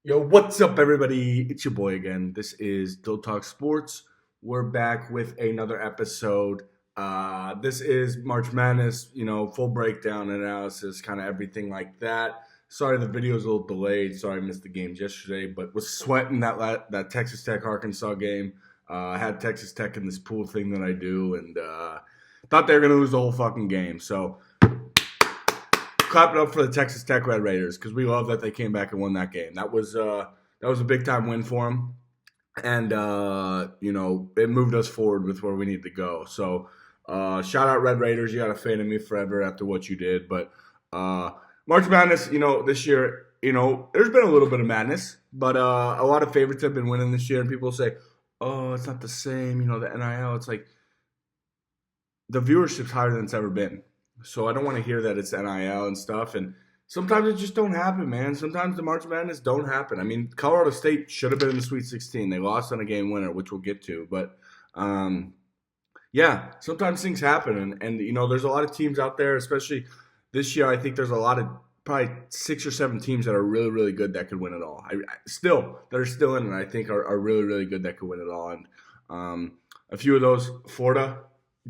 Yo, what's up, everybody? It's your boy again. This is Dill Talk Sports. We're back with another episode. This is March Madness, full breakdown analysis, kind of everything like that. Sorry, the video's a little delayed. Sorry, I missed the games yesterday, but was sweating that Texas Tech Arkansas game. I had Texas Tech in this pool thing that I do, and thought they were gonna lose the whole fucking game. So clap it up for the Texas Tech Red Raiders because we love that they came back and won that game. That was a big time win for them, and it moved us forward with where we need to go. So shout out Red Raiders, you got a fan of me forever after what you did. But March Madness, this year, there's been a little bit of madness, but a lot of favorites have been winning this year, and people say, "Oh, it's not the same." The NIL, it's like the viewership's higher than it's ever been. So I don't want to hear that it's NIL and stuff. And sometimes it just don't happen, man. Sometimes the March Madness don't happen. I mean, Colorado State should have been in the Sweet 16. They lost on a game winner, which we'll get to. But yeah, sometimes things happen, and there's a lot of teams out there, especially this year. I think there's a lot of probably 6 or 7 teams that are really, really good that could win it all. That are still in, and I think are really, really good that could win it all. And a few of those, Florida,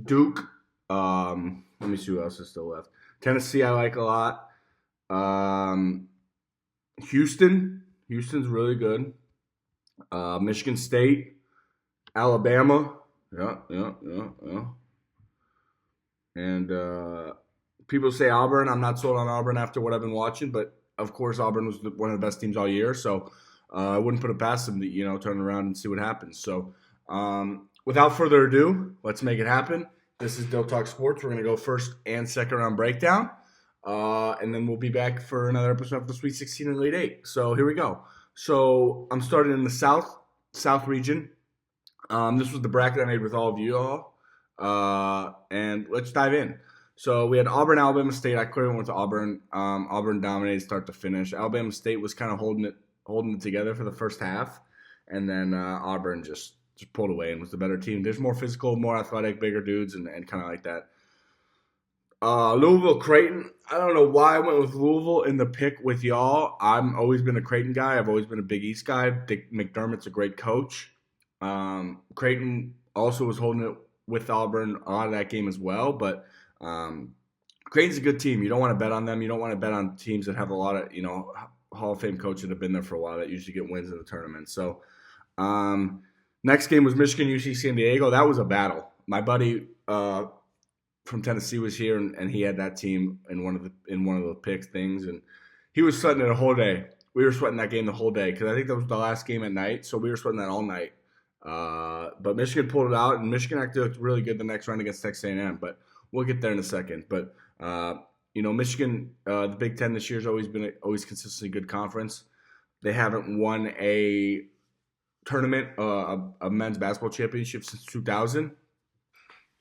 Duke. Let me see who else is still left. Tennessee, I like a lot. Um, Houston's really good. Michigan State, Alabama. Yeah. And people say Auburn. I'm not sold on Auburn after what I've been watching, but of course Auburn was one of the best teams all year, so I wouldn't put it past them to turn around and see what happens. So without further ado, let's make it happen. This is Dill Talk Sports. We're going to go first and second round breakdown, and then we'll be back for another episode of the Sweet 16 and Elite 8. So here we go. So I'm starting in the South region. This was the bracket I made with all of you all. And let's dive in. So we had Auburn, Alabama State. I clearly went to Auburn. Auburn dominated start to finish. Alabama State was kind of holding it together for the first half, and then Auburn just pulled away and was the better team. There's more physical, more athletic, bigger dudes, and kind of like that. Louisville, Creighton. I don't know why I went with Louisville in the pick with y'all. I've always been a Creighton guy. I've always been a Big East guy. Dick McDermott's a great coach. Creighton also was holding it with Auburn a lot of that game as well, but Creighton's a good team. You don't want to bet on them. You don't want to bet on teams that have a lot of Hall of Fame coaches that have been there for a while that usually get wins in the tournament. So next game was Michigan UC San Diego. That was a battle. My buddy from Tennessee was here, and he had that team in one of the pick things, and he was sweating it a whole day. We were sweating that game the whole day because I think that was the last game at night, so we were sweating that all night. But Michigan pulled it out, and Michigan actually looked really good the next round against Texas A&M. But we'll get there in a second. But Michigan, the Big Ten this year has always been always consistently good conference. They haven't won a tournament, a men's basketball championship since 2000.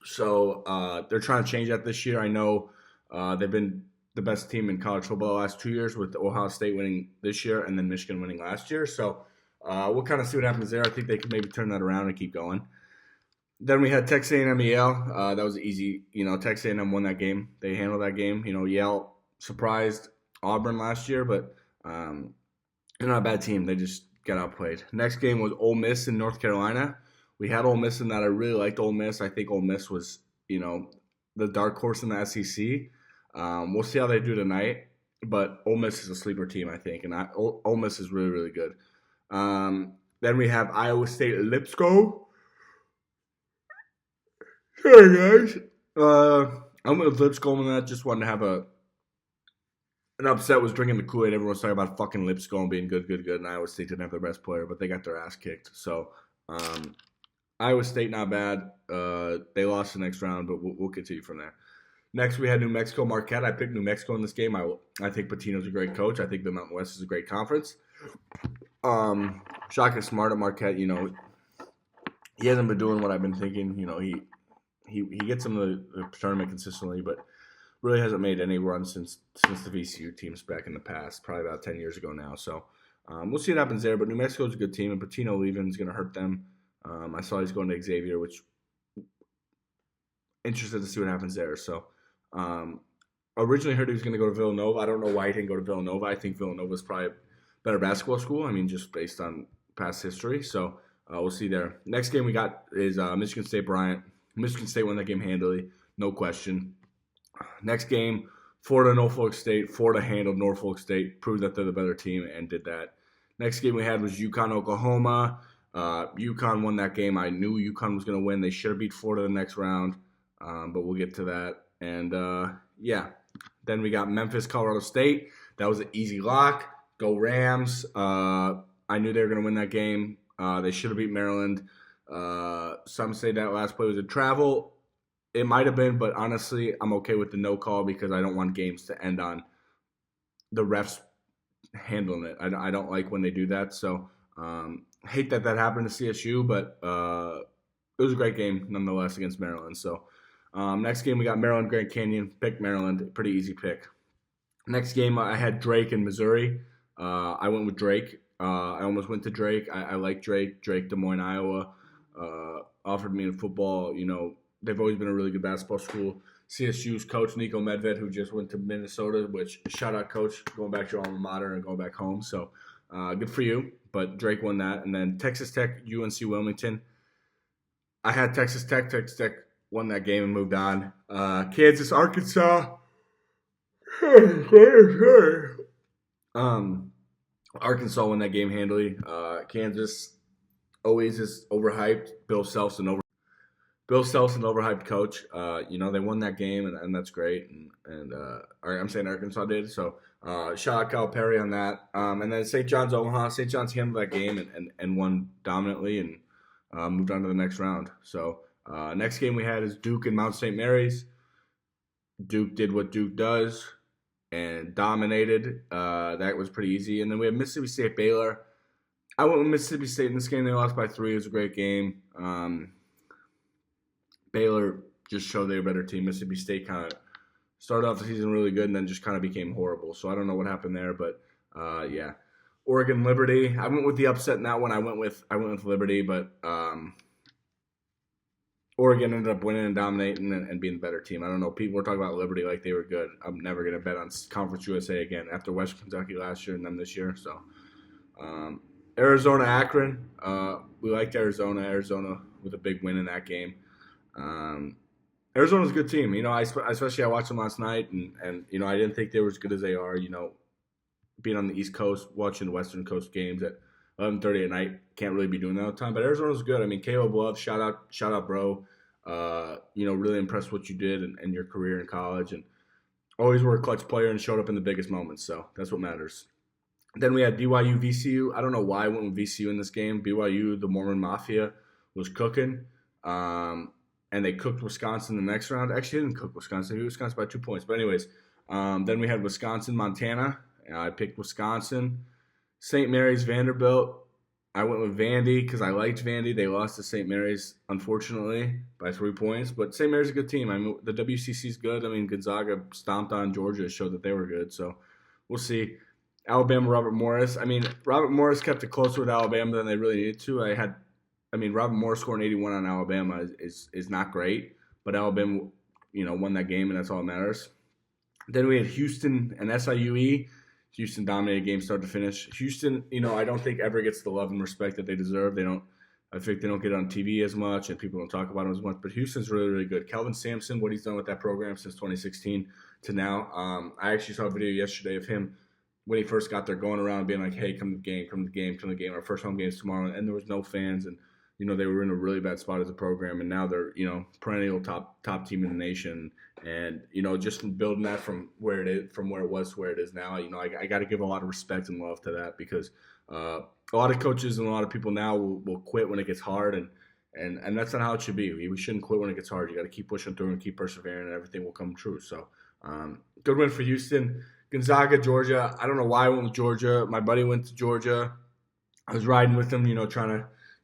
So they're trying to change that this year. I know they've been the best team in college football the last 2 years, with Ohio State winning this year and then Michigan winning last year. So we'll kind of see what happens there. I think they can maybe turn that around and keep going. Then we had Texas A&M Yale. That was easy. Texas A&M won that game. They handled that game. Yale surprised Auburn last year, but they're not a bad team. They just got outplayed. Next game was Ole Miss in North Carolina. We had Ole Miss in that. I really liked Ole Miss. I think Ole Miss was, the dark horse in the SEC. We'll see how they do tonight, but Ole Miss is a sleeper team, I think, and Ole Miss is really, really good. Then we have Iowa State Lipscomb. Sorry, guys. I'm with Lipscomb in that. Just wanted to have an upset. Was drinking the Kool-Aid. Everyone was talking about fucking Lipscomb being good, and Iowa State didn't have their best player, but they got their ass kicked. So Iowa State not bad. They lost the next round, but we'll continue from there. Next, we had New Mexico Marquette. I picked New Mexico in this game. I think Pitino's a great coach. I think the Mountain West is a great conference. Shaka Smart at Marquette, he hasn't been doing what I've been thinking. He gets into the tournament consistently, but really hasn't made any runs since the VCU teams back in the past, probably about 10 years ago now. So we'll see what happens there. But New Mexico's a good team, and Pitino leaving is going to hurt them. I saw he's going to Xavier, which interested to see what happens there. So originally heard he was going to go to Villanova. I don't know why he didn't go to Villanova. I think Villanova's probably better basketball school. I mean, just based on past history. So we'll see there. Next game we got is Michigan State Bryant. Michigan State won that game handily, no question. Next game, Florida Norfolk State. Florida handled Norfolk State, proved that they're the better team, and did that. Next game we had was UConn Oklahoma. UConn won that game. I knew UConn was going to win. They should have beat Florida the next round, but we'll get to that. And then we got Memphis Colorado State. That was an easy lock. Go Rams. I knew they were going to win that game. They should have beat Maryland. Some say that last play was a travel. It might have been, but honestly, I'm okay with the no call because I don't want games to end on the refs handling it. I don't like when they do that. So hate that happened to CSU, but it was a great game nonetheless against Maryland. So next game we got Maryland Grand Canyon. Pick Maryland, pretty easy pick. Next game I had Drake in Missouri. I went with Drake. I almost went to Drake. I like Drake. Drake, Des Moines, Iowa. Offered me in football. They've always been a really good basketball school. CSU's coach, Nico Medved, who just went to Minnesota, which shout out, coach, going back to your alma mater and going back home. So good for you. But Drake won that. And then Texas Tech, UNC Wilmington. I had Texas Tech. Texas Tech won that game and moved on. Kansas, Arkansas. Arkansas won that game handily. Kansas always is overhyped. Bill Self's an overhyped coach. They won that game, and that's great. And I'm saying Arkansas did. So shout out Calipari on that. And then St. John's Omaha. St. John's handled that game and won dominantly and moved on to the next round. So next game we had is Duke and Mount St. Mary's. Duke did what Duke does and dominated. That was pretty easy. And then we have Mississippi State Baylor. I went with Mississippi State in this game. They lost by 3. It was a great game. Baylor just showed they're a better team. Mississippi State kind of started off the season really good and then just kind of became horrible. So I don't know what happened there, but yeah. Oregon Liberty. I went with the upset in that one. I went with Liberty, but Oregon ended up winning and dominating and being the better team. I don't know. People were talking about Liberty like they were good. I'm never going to bet on Conference USA again after Western Kentucky last year and them this year. So Arizona Akron. We liked Arizona. Arizona with a big win in that game. Arizona's a good team. I watched them last night, and I didn't think they were as good as they are. Being on the East Coast, watching the Western Coast games at 11:30 at night, can't really be doing that all the time. But Arizona's good. I mean, Caleb Love, shout out, bro. Really impressed what you did and your career in college, and always were a clutch player and showed up in the biggest moments. So that's what matters. Then we had BYU, VCU. I don't know why I went with VCU in this game. BYU, the Mormon Mafia, was cooking. And they cooked Wisconsin the next round. Actually, they didn't cook Wisconsin. They beat Wisconsin by 2 points. But anyways, then we had Wisconsin, Montana. I picked Wisconsin. St. Mary's, Vanderbilt. I went with Vandy because I liked Vandy. They lost to St. Mary's, unfortunately, by 3 points. But St. Mary's is a good team. I mean, the WCC is good. I mean, Gonzaga stomped on Georgia, showed that they were good. So we'll see. Alabama, Robert Morris. I mean, Robert Morris kept it closer with Alabama than they really needed to. Robert Morris scoring 81 on Alabama is not great, but Alabama, won that game, and that's all that matters. Then we had Houston and SIUE. Houston dominated game start to finish. Houston, I don't think ever gets the love and respect that they deserve. I think they don't get it on TV as much, and people don't talk about them as much. But Houston's really, really good. Kelvin Sampson, what he's done with that program since 2016 to now. I actually saw a video yesterday of him when he first got there, going around being like, "Hey, come to the game. Our first home game is tomorrow," and there was no fans and. They were in a really bad spot as a program, and now they're, perennial top team in the nation. And, just building that from where it was to where it is now, I got to give a lot of respect and love to that because a lot of coaches and a lot of people now will quit when it gets hard, and that's not how it should be. We shouldn't quit when it gets hard. You got to keep pushing through and keep persevering, and everything will come true. So, good win for Houston. Gonzaga, Georgia. I don't know why I went with Georgia. My buddy went to Georgia. I was riding with him,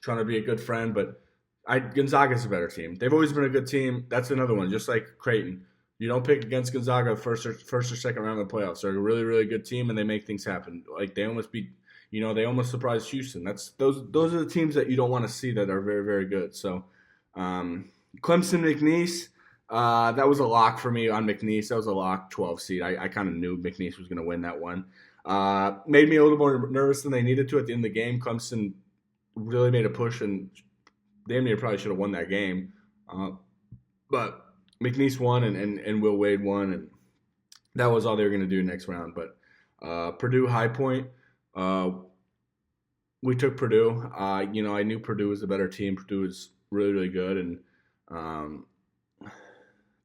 trying to be a good friend, but Gonzaga's a better team. They've always been a good team. That's another one, just like Creighton. You don't pick against Gonzaga first or second round of the playoffs. They're a really, really good team, and they make things happen. Like they almost beat, they almost surprised Houston. Those are the teams that you don't want to see that are very, very good. So, Clemson, McNeese, that was a lock for me on McNeese. That was a lock 12 seed. I kind of knew McNeese was going to win that one. Made me a little more nervous than they needed to at the end of the game. Clemson really made a push and damn near probably should have won that game. But McNeese won and Will Wade won, and that was all they were going to do next round. But Purdue High Point, we took Purdue. I knew Purdue was a better team. Purdue was really, really good, and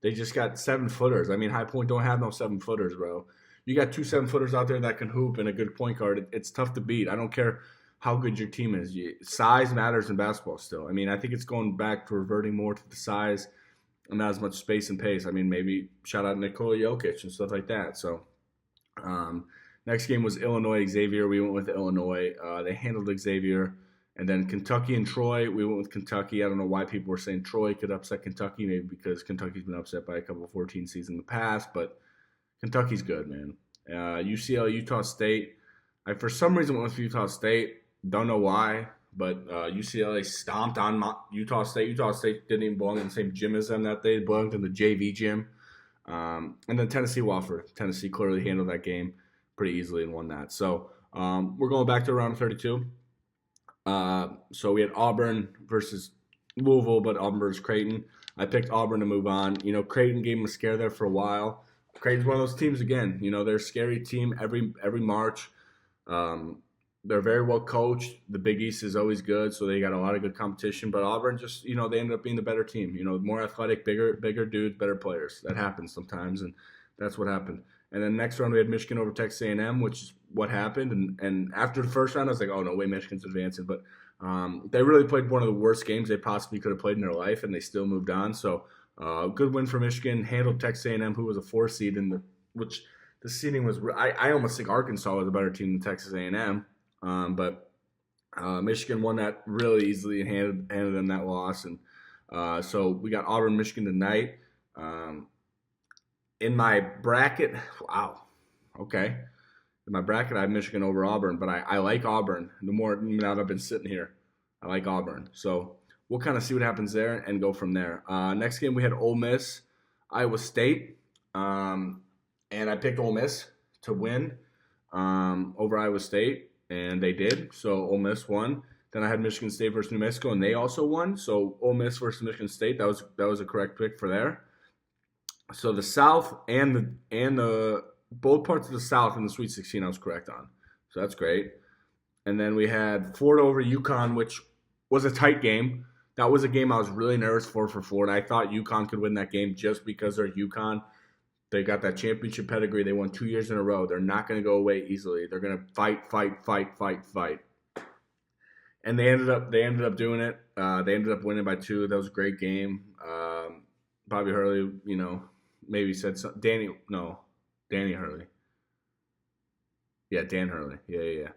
they just got 7-footers. I mean, High Point don't have no 7-footers, bro. You got 2 7-footers out there that can hoop and a good point guard. It's tough to beat. I don't care how good your team is. Size matters in basketball still. I mean, I think it's going back to reverting more to the size and not as much space and pace. I mean, maybe shout out Nikola Jokic and stuff like that. So, next game was Illinois Xavier. We went with Illinois. They handled Xavier. And then Kentucky and Troy, we went with Kentucky. I don't know why people were saying Troy could upset Kentucky, maybe because Kentucky's been upset by a couple of 14 seeds in the past, but Kentucky's good, man. UCLA, Utah State. I, for some reason, went with Utah State. Don't know why, but UCLA stomped on Utah State. Utah State didn't even belong in the same gym as them that day. They belonged in the JV gym. And then Tennessee Wofford. Tennessee clearly handled that game pretty easily and won that. So we're going back to round 32. So we had Auburn versus Louisville, but Auburn versus Creighton. I picked Auburn to move on. Creighton gave them a scare there for a while. Creighton's one of those teams again. They're a scary team every March. They're very well coached. The Big East is always good, so they got a lot of good competition. But Auburn just, they ended up being the better team. More athletic, bigger dudes, better players. That happens sometimes, and that's what happened. And then next round we had Michigan over Texas A&M, which is what happened. And after the first round, I was like, oh, no way, Michigan's advancing. But they really played one of the worst games they possibly could have played in their life, and they still moved on. So good win for Michigan. Handled Texas A&M, who was a 4 seed, which the seeding was. I almost think Arkansas was a better team than Texas A&M. But Michigan won that really easily and handed them that loss. And so we got Auburn, Michigan tonight. In my bracket, wow, okay. In my bracket, I have Michigan over Auburn, but I like Auburn. The more now that I've been sitting here, I like Auburn. So we'll kind of see what happens there and go from there. Next game, we had Ole Miss, Iowa State. And I picked Ole Miss to win over Iowa State, and they did. So Ole Miss won. Then I had Michigan State versus New Mexico, and they also won. So Ole Miss versus Michigan State, that was a correct pick for there. So the South and the both parts of the South in the Sweet 16 I was correct on. So that's great. And then we had Florida over UConn, which was a tight game. That was a game I was really nervous for Florida. I thought UConn could win that game just because they're UConn. They got that championship pedigree. They won 2 years in a row. They're not going to go away easily. They're going to fight. And they ended up doing it. They ended up winning by 2. That was a great game. Bobby Hurley, maybe said something. Danny Hurley. Yeah, Dan Hurley. Yeah.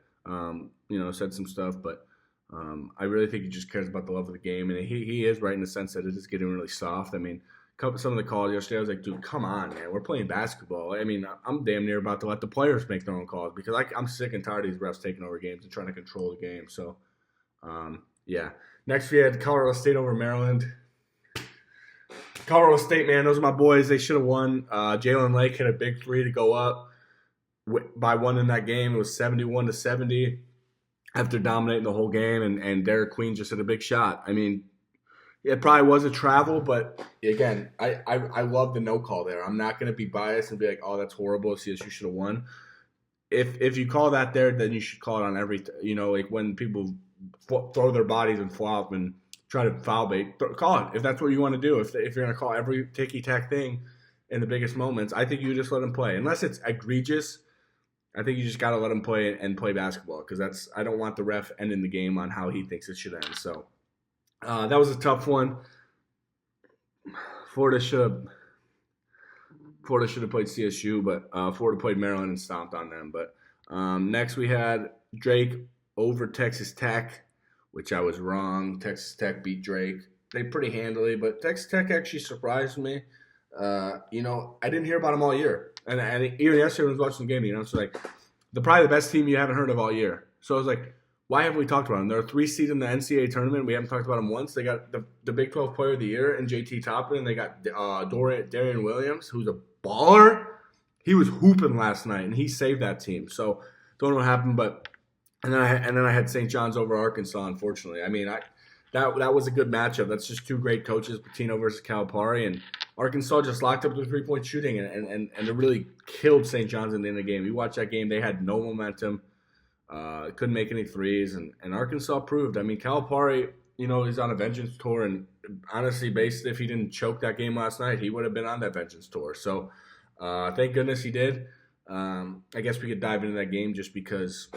Said some stuff, but I really think he just cares about the love of the game, and he is right in the sense that it is getting really soft. I mean, some of the calls yesterday, I was like, dude, come on, man. We're playing basketball. I mean, I'm damn near about to let the players make their own calls because I'm sick and tired of these refs taking over games and trying to control the game. So, yeah. Next, we had Colorado State over Maryland. Colorado State, man, those are my boys. They should have won. Jalen Lake hit a big 3 to go up by 1 in that game. It was 71-70 after dominating the whole game, and Derek Queen just hit a big shot. I mean, it probably was a travel, but again, I love the no call there. I'm not going to be biased and be like, oh, that's horrible. CSU should have won. If you call that there, then you should call it on every, like when people throw their bodies and flop and try to foul bait, call it. If that's what you want to do, if you're going to call every ticky-tack thing in the biggest moments, I think you just let them play. Unless it's egregious, I think you just got to let them play and play basketball because I don't want the ref ending the game on how he thinks it should end. So that was a tough one. Florida should have played CSU, but Florida played Maryland and stomped on them. But next we had Drake over Texas Tech, which I was wrong. Texas Tech beat Drake. They pretty handily, but Texas Tech actually surprised me. I didn't hear about them all year. And even yesterday when I was watching the game, it's like probably the best team you haven't heard of all year. So I was like, why haven't we talked about them? They're a 3 seed in the NCAA tournament. We haven't talked about them once. They got the Big 12 Player of the Year and JT Toppin, and they got Darian Williams, who's a baller. He was hooping last night, and he saved that team. So Don't know what happened, but and then I had St. John's over Arkansas. Unfortunately, I mean, that was a good matchup. That's just two great coaches, Pitino versus Calipari, and Arkansas just locked up the 3-point shooting and it really killed St. John's in the end of the game. You watch that game; they had no momentum, couldn't make any threes, and Arkansas proved. I mean, Calipari, he's on a vengeance tour, and honestly, based if he didn't choke that game last night, he would have been on that vengeance tour. So, thank goodness he did. I guess we could dive into that game just because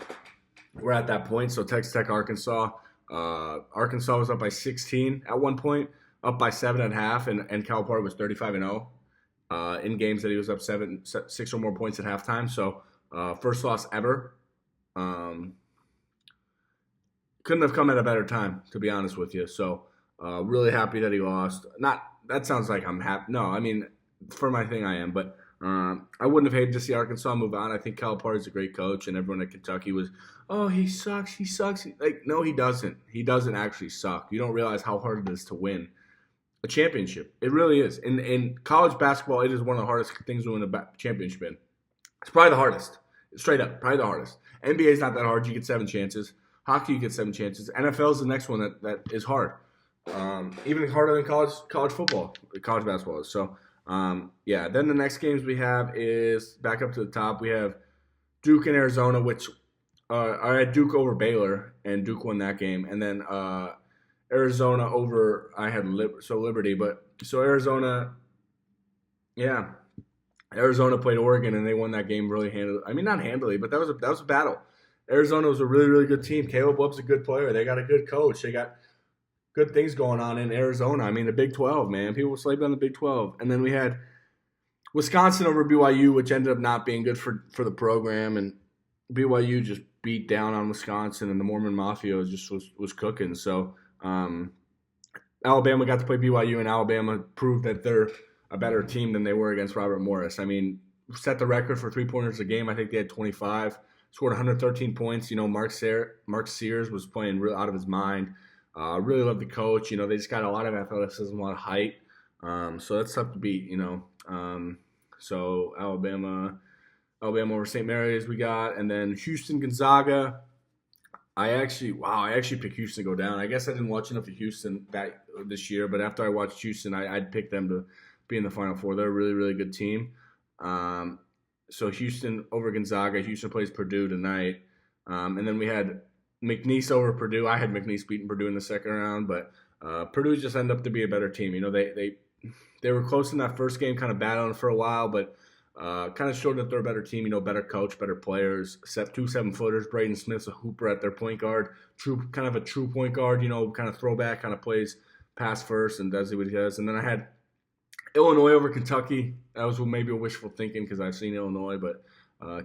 we're at that point. So Texas Tech, Arkansas. Arkansas was up by 16 at one point, up by 7 at half, and Calipari was 35-0 in games that he was up 6 or more points at halftime. So first loss ever. Couldn't have come at a better time, to be honest with you. So really happy that he lost. That sounds like I'm happy. No, I mean, for my thing I am, but I wouldn't have hated to see Arkansas move on. I think Calipari is a great coach, and everyone at Kentucky was, oh, he sucks. Like, no, he doesn't. He doesn't actually suck. You don't realize how hard it is to win a championship. It really is. In college basketball, it is one of the hardest things to win a championship in. It's probably the hardest. Straight up, probably the hardest. NBA is not that hard. You get 7 chances. Hockey, you get 7 chances. NFL is the next one that is hard. Even harder than college football, college basketball is. So, then the next games we have is back up to the top. We have Duke and Arizona, which I had Duke over Baylor, and Duke won that game. And then Arizona over, I had Liberty. So Arizona played Oregon, and they won that game really handily. I mean, not handily, but that was a battle. Arizona was a really, really good team. Caleb Love's a good player. They got a good coach. They got good things going on in Arizona. I mean, the Big 12, man. People were sleeping on the Big 12. And then we had Wisconsin over BYU, which ended up not being good for the program. And BYU just beat down on Wisconsin, and the Mormon Mafia just was cooking. So Alabama got to play BYU, and Alabama proved that they're a better team than they were against Robert Morris. I mean, set the record for three-pointers a game. I think they had 25. Scored 113 points. Mark Sears was playing real out of his mind. Really love the coach. They just got a lot of athleticism, a lot of height. So that's tough to beat. So Alabama over St. Mary's we got, and then Houston Gonzaga. I actually picked Houston to go down. I guess I didn't watch enough of Houston this year, but after I watched Houston, I'd pick them to be in the Final Four. They're a really, really good team. So Houston over Gonzaga. Houston plays Purdue tonight. And then we had McNeese over Purdue. I had McNeese beating Purdue in the second round, but Purdue just ended up to be a better team. They were close in that first game, kind of battling for a while, but kind of showed that they're a better team, better coach, better players. Except 2 7-footers. Braden Smith's a hooper at their point guard. Kind of a true point guard, kind of throwback, kind of plays pass first and does what he does. And then I had Illinois over Kentucky. That was maybe a wishful thinking because I've seen Illinois, but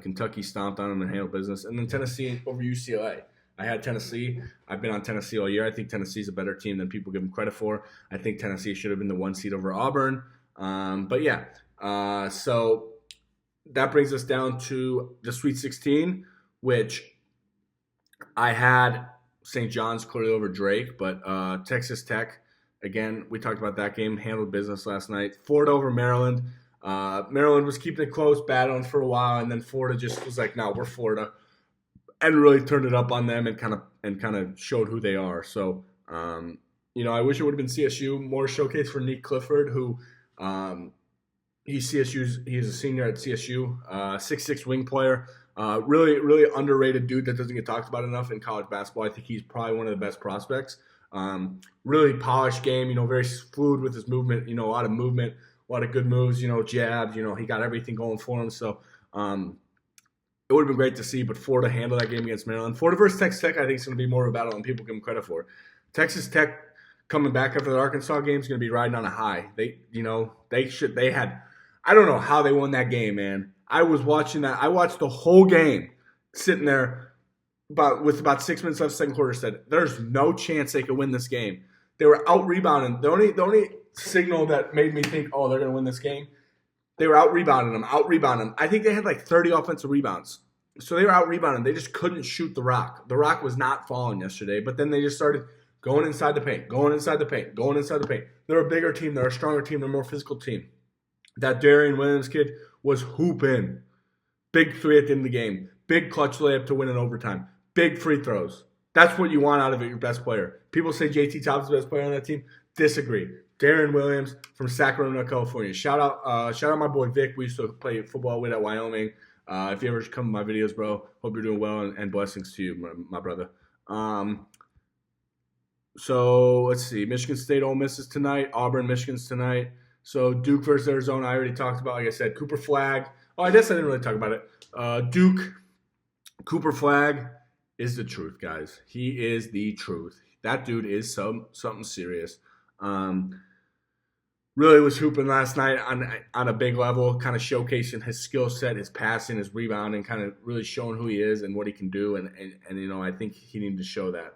Kentucky stomped on them and handled business. And then Tennessee over UCLA. I had Tennessee. I've been on Tennessee all year. I think Tennessee's a better team than people give them credit for. I think Tennessee should have been the 1 seed over Auburn. So that brings us down to the Sweet 16, which I had St. John's clearly over Drake, but Texas Tech, again, we talked about that game, handled business last night. Florida over Maryland. Maryland was keeping it close, battling for a while, and then Florida just was like, no, we're Florida, and really turned it up on them and kind of showed who they are. So, I wish it would have been CSU, more showcase for Nick Clifford, who he's a senior at CSU, 6'6" wing player. Really, really underrated dude that doesn't get talked about enough in college basketball. I think he's probably one of the best prospects. Really polished game, very fluid with his movement, a lot of movement, a lot of good moves, jabs, he got everything going for him. So it would have been great to see, but Florida handled that game against Maryland. Florida versus Texas Tech, I think, is going to be more of a battle than people give them credit for. Texas Tech coming back after the Arkansas game is going to be riding on a high. I don't know how they won that game, man. I was watching that. I watched the whole game sitting there with about 6 minutes left, second quarter, said, there's no chance they could win this game. They were out-rebounding. The only signal that made me think, oh, they're going to win this game, they were out-rebounding them. I think they had like 30 offensive rebounds. So they were out-rebounding. They just couldn't shoot the rock. The rock was not falling yesterday, but then they just started going inside the paint. They're a bigger team. They're a stronger team. They're a more physical team. That Darian Williams kid was hooping. Big 3 at the end of the game. big clutch layup to win in overtime, big free throws. That's what you want out of it, your best player. People say JT Thompson's the best player on that team. Disagree. Darren Williams from Sacramento, California. Shout out my boy Vic. We used to play football with at Wyoming. If you ever come to my videos, bro, hope you're doing well and blessings to you, my brother. So let's see. Michigan State, Ole Miss is tonight. Auburn, Michigan's tonight. So Duke versus Arizona, I already talked about. Like I said, Cooper Flagg. Oh, I guess I didn't really talk about it. Duke, Cooper Flagg is the truth, guys. He is the truth. That dude is something serious. Really was hooping last night on a big level, kind of showcasing his skill set, his passing, his rebounding, kind of really showing who he is and what he can do. And I think he needed to show that.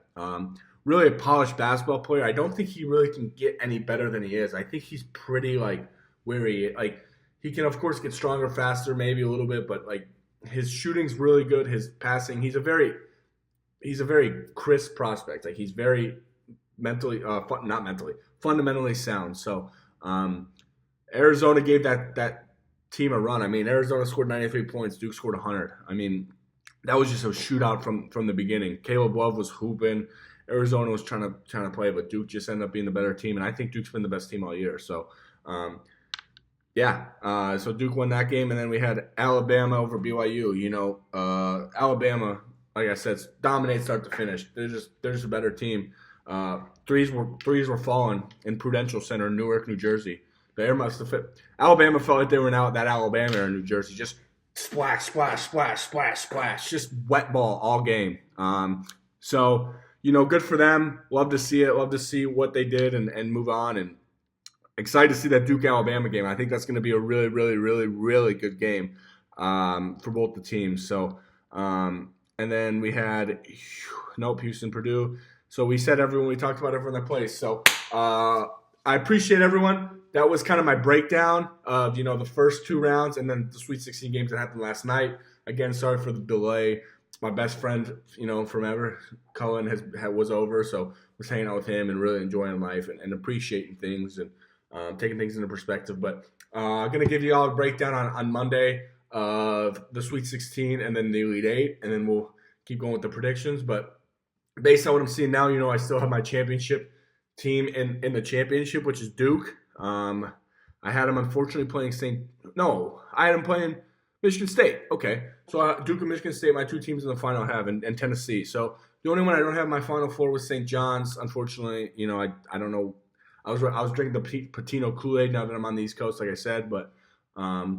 Really a polished basketball player. I don't think he really can get any better than he is. I think he's pretty where he is. He can of course get stronger, faster, maybe a little bit, but his shooting's really good. His passing, he's a very crisp prospect. He's very fundamentally sound. So Arizona gave that team a run. I mean, Arizona scored 93 points. Duke scored 100. I mean, that was just a shootout from the beginning. Caleb Love was hooping. Arizona was trying to play, but Duke just ended up being the better team, and I think Duke's been the best team all year. So, so Duke won that game, and then we had Alabama over BYU. Alabama, like I said, dominates start to finish. They're just a better team. Threes were falling in Prudential Center, Newark, New Jersey. The air must have fit. Alabama felt like they were now at that Alabama air in New Jersey, just splash, splash, splash, splash, splash, just wet ball all game. So. Good for them. Love to see it. Love to see what they did and move on. And excited to see that Duke-Alabama game. I think that's going to be a really, really, really, really good game for both the teams. So, and then we had, Houston-Purdue. So we said everyone, we talked about everyone that plays. So I appreciate everyone. That was kind of my breakdown of, the first two rounds and then the Sweet 16 games that happened last night. Again, sorry for the delay. My best friend, from ever, Cullen was over, so was hanging out with him and really enjoying life and appreciating things and taking things into perspective. But I'm going to give you all a breakdown on Monday of the Sweet 16 and then the Elite Eight, and then we'll keep going with the predictions. But based on what I'm seeing now, I still have my championship team in the championship, which is Duke. I had him unfortunately playing I had him playing Michigan State. Okay. So Duke and Michigan State, my two teams in the final I have, and Tennessee. So the only one I don't have my Final Four was St. John's. Unfortunately, I don't know. I was drinking the Patino Kool-Aid now that I'm on the East Coast, like I said. But I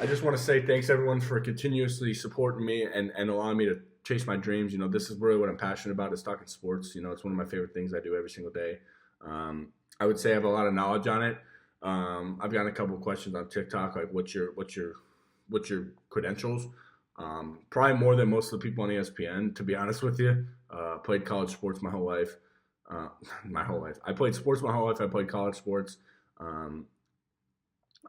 just want to say thanks, everyone, for continuously supporting me and allowing me to chase my dreams. This is really what I'm passionate about is talking sports. It's one of my favorite things I do every single day. I would say I have a lot of knowledge on it. I've gotten a couple of questions on TikTok, like what's your credentials? Probably more than most of the people on ESPN, to be honest with you. Played college sports my whole life. I played sports my whole life. I played college sports.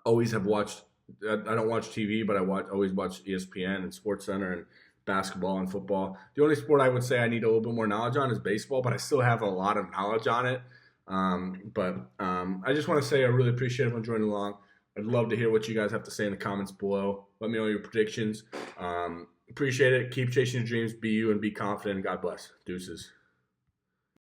Always have watched. I don't watch TV, but always watch ESPN and SportsCenter and basketball and football. The only sport I would say I need a little bit more knowledge on is baseball, but I still have a lot of knowledge on it. I just want to say I really appreciate everyone joining along. I'd love to hear what you guys have to say in the comments below. Let me know your predictions. Appreciate it. Keep chasing your dreams. Be you and be confident. God bless. Deuces.